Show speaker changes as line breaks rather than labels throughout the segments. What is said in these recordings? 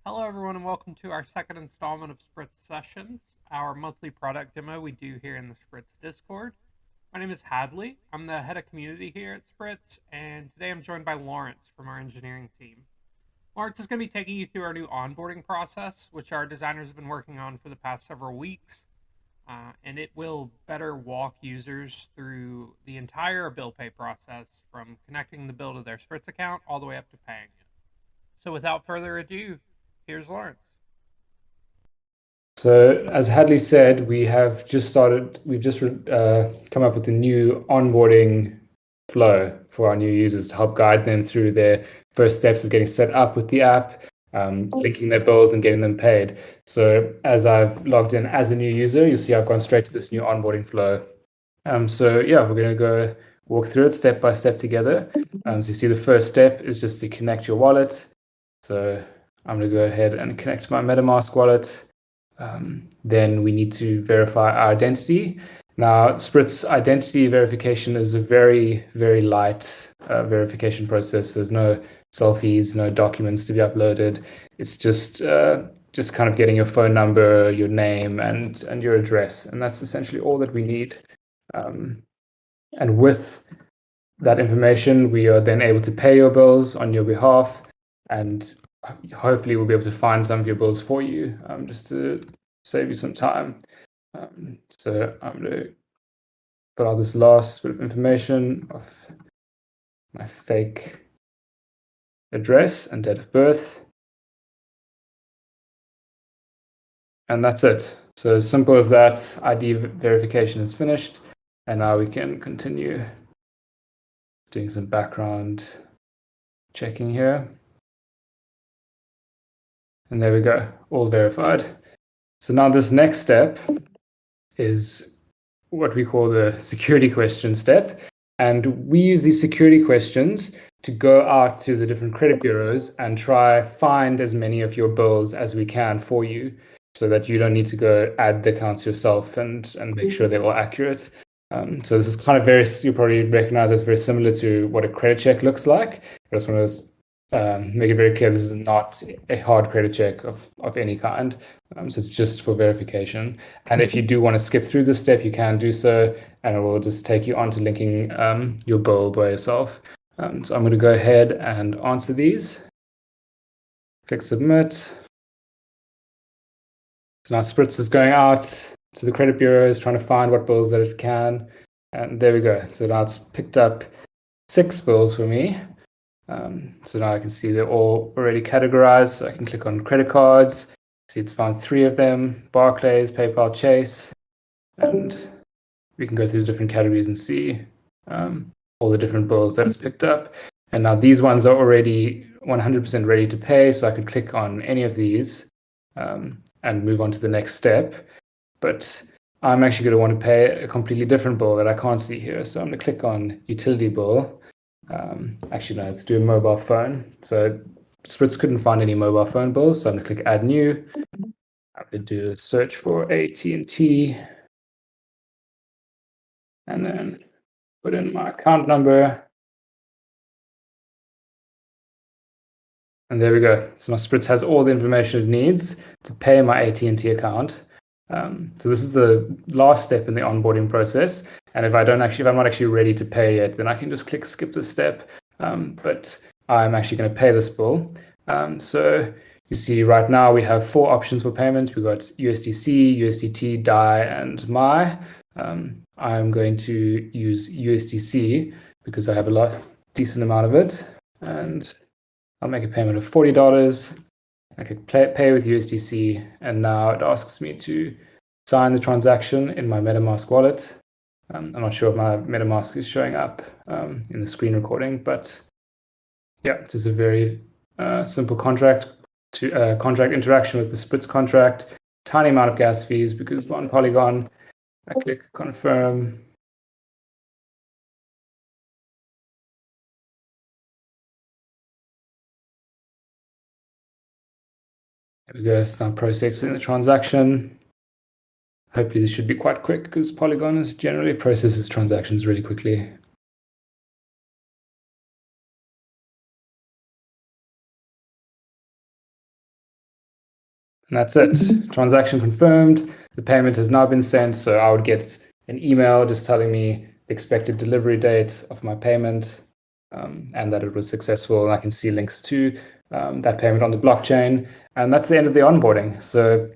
Hello, everyone, and welcome to our second installment of Spritz Sessions, our monthly product demo we do here in the Spritz Discord. My name is Hadley. I'm the head of community here at Spritz, and today I'm joined by Laurence from our engineering team. Lawrence is going to be taking you through our new onboarding process, which our designers have been working on for the past several weeks, and it will better walk users through the entire bill pay process from connecting the bill to their Spritz account all the way up to paying it. So, without further ado, here's Lawrence.
So as Hadley said, we've just come up with a new onboarding flow for our new users to help guide them through their first steps of getting set up with the app, linking their bills and getting them paid. So as I've logged in as a new user, you'll see I've gone straight to this new onboarding flow. So yeah, we're going to go walk through it step by step together. So you see the first step is just to connect your wallet. So I'm going to go ahead and connect my MetaMask wallet. Then we need to verify our identity. Now, Spritz identity verification is a very, very light verification process. There's no selfies, no documents to be uploaded. It's just kind of getting your phone number, your name, and your address, and that's essentially all that we need. And with that information, we are then able to pay your bills on your behalf, and hopefully we'll be able to find some of your bills for you, just to save you some time. So I'm going to put all this last bit of information of my fake address and date of birth. And that's it. So as simple as that, ID verification is finished. And now we can continue doing some background checking here. And there we go, all verified. So now this next step is what we call the security question step. And we use these security questions to go out to the different credit bureaus and try find as many of your bills as we can for you, so that you don't need to go add the accounts yourself and make sure they're all accurate. So this is kind of you probably recognize as very similar to what a credit check looks like. I just want to make it very clear this is not a hard credit check of any kind. So it's just for verification. And if you do want to skip through this step, you can do so, and it will just take you on to linking your bill by yourself. So I'm going to go ahead and answer these. Click submit. So now Spritz is going out to the credit bureaus, trying to find what bills that it can. And there we go. So now it's picked up 6 bills for me. So now I can see they're all already categorized. So I can click on credit cards. See, it's found 3 of them: Barclays, PayPal, Chase. And we can go through the different categories and see all the different bills that it's picked up. And now these ones are already 100% ready to pay. So I could click on any of these and move on to the next step. But I'm actually going to want to pay a completely different bill that I can't see here. So I'm going to click on utility bill. Actually, no, let's do a mobile phone. So Spritz couldn't find any mobile phone bills, so I'm going to click add new. I'm going to do a search for AT&T, and then put in my account number. And there we go. So my Spritz has all the information it needs to pay my AT&T account. So this is the last step in the onboarding process. And if I'm not actually ready to pay yet, then I can just click skip this step. But I'm actually going to pay this bill. So you see right now we have 4 options for payment. We've got USDC, USDT, DAI, and MAI. I'm going to use USDC because I have decent amount of it. And I'll make a payment of $40. I could pay with USDC, and now it asks me to sign the transaction in my MetaMask wallet. I'm not sure if my MetaMask is showing up in the screen recording, but yeah, it is a very simple contract interaction with the Spritz contract. Tiny amount of gas fees because we're on Polygon. I click confirm. There we go, start processing the transaction. Hopefully this should be quite quick because Polygon generally processes transactions really quickly. And that's it. Transaction confirmed. The payment has now been sent. So I would get an email just telling me the expected delivery date of my payment and that it was successful. And I can see links to that payment on the blockchain. And that's the end of the onboarding. So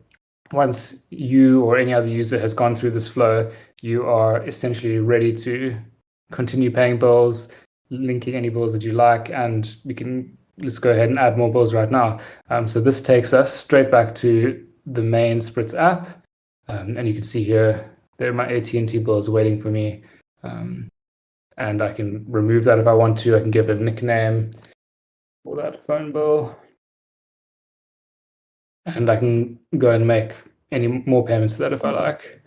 once you or any other user has gone through this flow, you are essentially ready to continue paying bills, linking any bills that you like, and let's go ahead and add more bills right now. So this takes us straight back to the main Spritz app, and you can see here there are my AT&T bills waiting for me, and I can remove that if I want to. I can give it a nickname for that phone bill, and I can go and make any more payments to that if I like.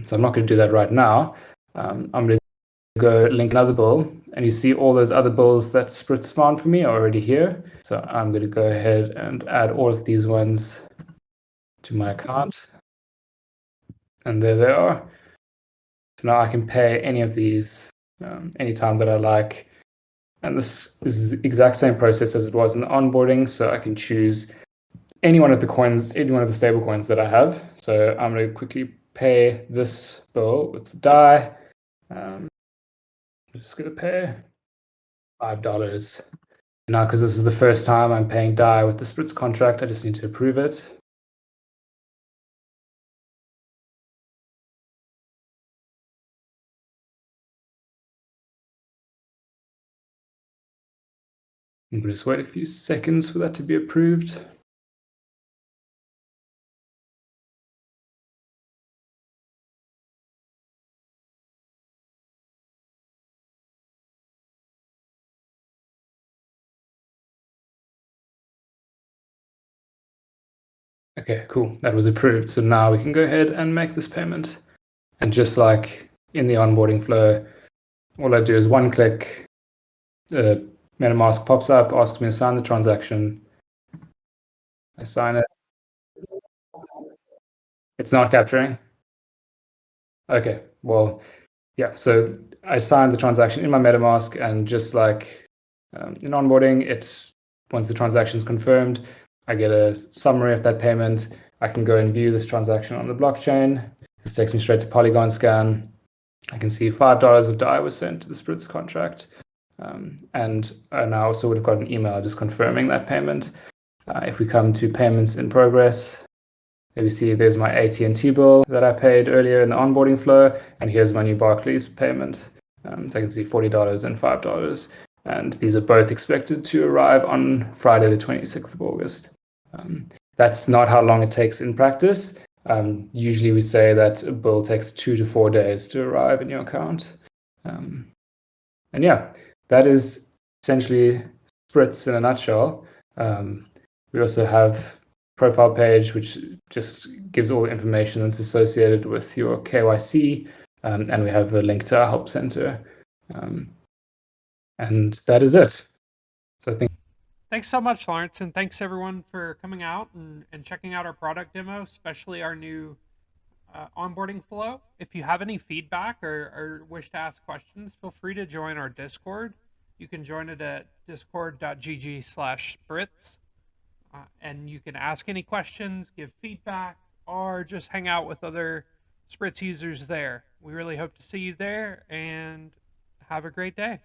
So I'm not going to do that right now. I'm going to go link another bill, and you see all those other bills that Spritz found for me are already here. So I'm going to go ahead and add all of these ones to my account. And there they are. So now I can pay any of these anytime that I like. And this is the exact same process as it was in the onboarding. So I can choose any one of the coins, any one of the stable coins that I have. So I'm going to quickly pay this bill with DAI. I'm just going to pay $5. Now, because this is the first time I'm paying DAI with the Spritz contract, I just need to approve it. And we'll just wait a few seconds for that to be approved. Okay, cool. That was approved. So now we can go ahead and make this payment. And just like in the onboarding flow, all I do is one click, MetaMask pops up, asks me to sign the transaction. I sign it. It's not capturing. Okay, well, yeah. So I signed the transaction in my MetaMask, and just like in onboarding, once the transaction is confirmed, I get a summary of that payment. I can go and view this transaction on the blockchain. This takes me straight to Polygon scan. I can see $5 of DAI was sent to the Spritz contract. And I also would have got an email just confirming that payment. If we come to payments in progress, there we see there's my AT&T bill that I paid earlier in the onboarding flow, and here's my new Barclays payment. So I can see $40 and $5, and these are both expected to arrive on Friday, the 26th of August. That's not how long it takes in practice. Usually we say that a bill takes 2 to 4 days to arrive in your account. And yeah, that is essentially Spritz in a nutshell. We also have profile page, which just gives all the information that's associated with your KYC, and we have a link to our help center. And that is it. So
Thanks so much, Laurence, and thanks everyone for coming out and checking out our product demo, especially our new onboarding flow. If you have any feedback or wish to ask questions, feel free to join our Discord. You can join it at discord.gg/Spritz. And you can ask any questions, give feedback, or just hang out with other Spritz users there. We really hope to see you there, and have a great day.